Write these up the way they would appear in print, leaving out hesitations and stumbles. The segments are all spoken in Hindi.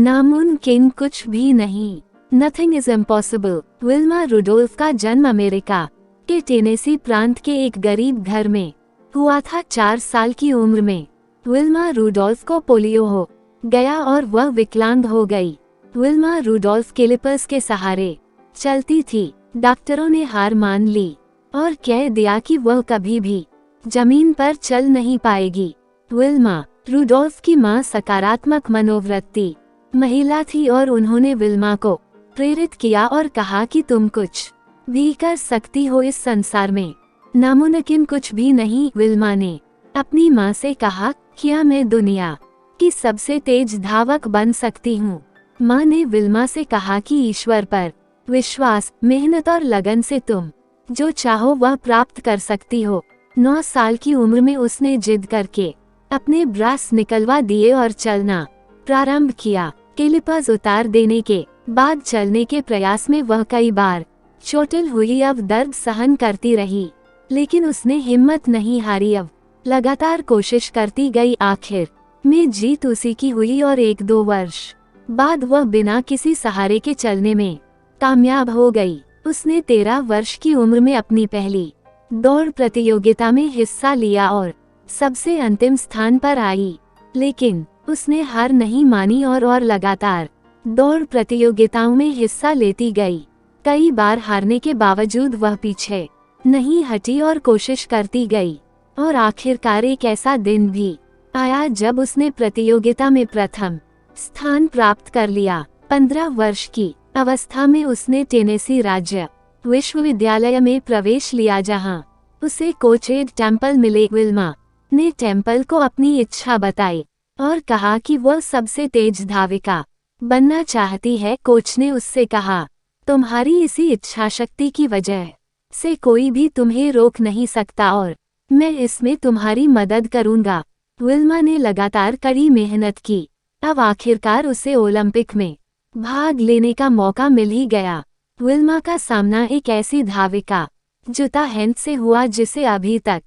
नामुमकिन कुछ भी नहीं। Nothing is impossible. Wilma Rudolph का जन्म अमेरिका के टेनेसी प्रांत के एक गरीब घर में हुआ था। 4 साल की उम्र में विल्मा रुडोल्फ को पोलियो हो गया और वह विकलांग हो गई। विल्मा रुडोल्फ कैलिपर्स के सहारे चलती थी। डॉक्टरों ने हार मान ली और कह दिया कि वह कभी भी जमीन पर चल नहीं पाएगी। विल्मा रुडोल्फ की मां सकारात्मक मनोवृत्ति महिला थी और उन्होंने विल्मा को प्रेरित किया और कहा कि तुम कुछ भी कर सकती हो इस संसार में, नामुमकिन कुछ भी नहीं। विल्मा ने अपनी मां से कहा, क्या मैं दुनिया की सबसे तेज धावक बन सकती हूँ? मां ने विल्मा से कहा कि ईश्वर पर विश्वास, मेहनत और लगन से तुम जो चाहो वह प्राप्त कर सकती हो। 9 साल की उम्र में उसने जिद करके अपने ब्रास निकलवा दिए और चलना प्रारंभ किया। कैलिपर्स उतार देने के बाद चलने के प्रयास में वह कई बार चोटिल हुई। अब दर्द सहन करती रही लेकिन उसने हिम्मत नहीं हारी। अब लगातार कोशिश करती गई। आखिर में जीत उसी की हुई और 1-2 वर्ष बाद वह बिना किसी सहारे के चलने में कामयाब हो गई। उसने 13 वर्ष की उम्र में अपनी पहली दौड़ प्रतियोगिता में हिस्सा लिया और सबसे अंतिम स्थान पर आई। लेकिन उसने हार नहीं मानी और लगातार दौड़ प्रतियोगिताओं में हिस्सा लेती गई। कई बार हारने के बावजूद वह पीछे नहीं हटी और कोशिश करती गई और आखिरकार एक ऐसा दिन भी आया जब उसने प्रतियोगिता में प्रथम स्थान प्राप्त कर लिया। 15 वर्ष की अवस्था में उसने टेनेसी राज्य विश्वविद्यालय में प्रवेश लिया जहां उसे कोच एड टेम्पल मिले। विल्मा ने टेम्पल को अपनी इच्छा बताई और कहा कि वह सबसे तेज धाविका बनना चाहती है। कोच ने उससे कहा, तुम्हारी इसी इच्छा शक्ति की वजह से कोई भी तुम्हें रोक नहीं सकता और मैं इसमें तुम्हारी मदद करूंगा। विल्मा ने लगातार कड़ी मेहनत की। अब आखिरकार उसे ओलंपिक में भाग लेने का मौका मिल ही गया। विल्मा का सामना एक ऐसी धाविका जुता हेंट से हुआ जिसे अभी तक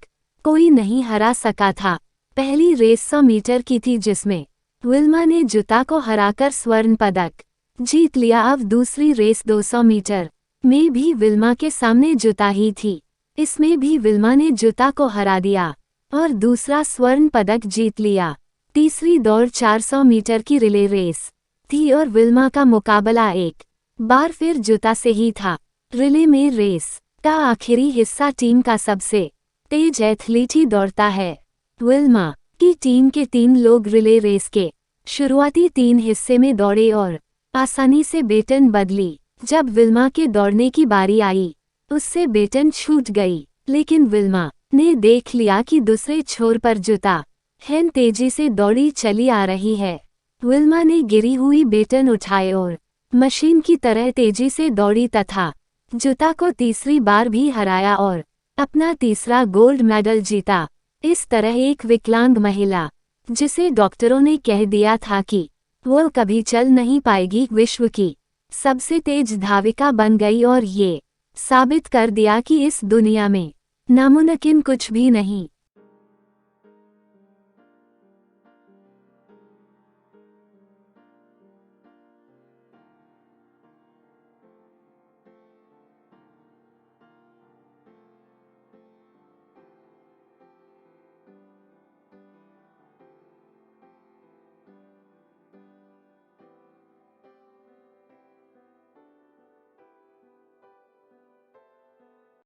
कोई नहीं हरा सका था। पहली रेस 100 मीटर की थी जिसमें विल्मा ने जुता को हराकर स्वर्ण पदक जीत लिया। अब दूसरी रेस 200 मीटर में भी विल्मा के सामने जुता ही थी। इसमें भी विल्मा ने जुता को हरा दिया और दूसरा स्वर्ण पदक जीत लिया। तीसरी दौड़ 400 मीटर की रिले रेस थी और विल्मा का मुकाबला एक बार फिर जुता से ही था। रिले में रेस का आखिरी हिस्सा टीम का सबसे तेज एथलीट ही दौड़ता है। विल्मा की टीम के 3 लोग रिले रेस के शुरुआती 3 हिस्से में दौड़े और आसानी से बेटन बदली। जब विल्मा के दौड़ने की बारी आई उससे बेटन छूट गई, लेकिन विल्मा ने देख लिया कि दूसरे छोर पर जुता हेंट तेजी से दौड़ी चली आ रही है। विल्मा ने गिरी हुई बेटन उठाए और मशीन की तरह तेजी से दौड़ी तथा जुता को तीसरी बार भी हराया और अपना तीसरा गोल्ड मेडल जीता। इस तरह एक विकलांग महिला जिसे डॉक्टरों ने कह दिया था कि वह कभी चल नहीं पाएगी, विश्व की सबसे तेज धाविका बन गई और ये साबित कर दिया कि इस दुनिया में नामुमकिन कुछ भी नहीं।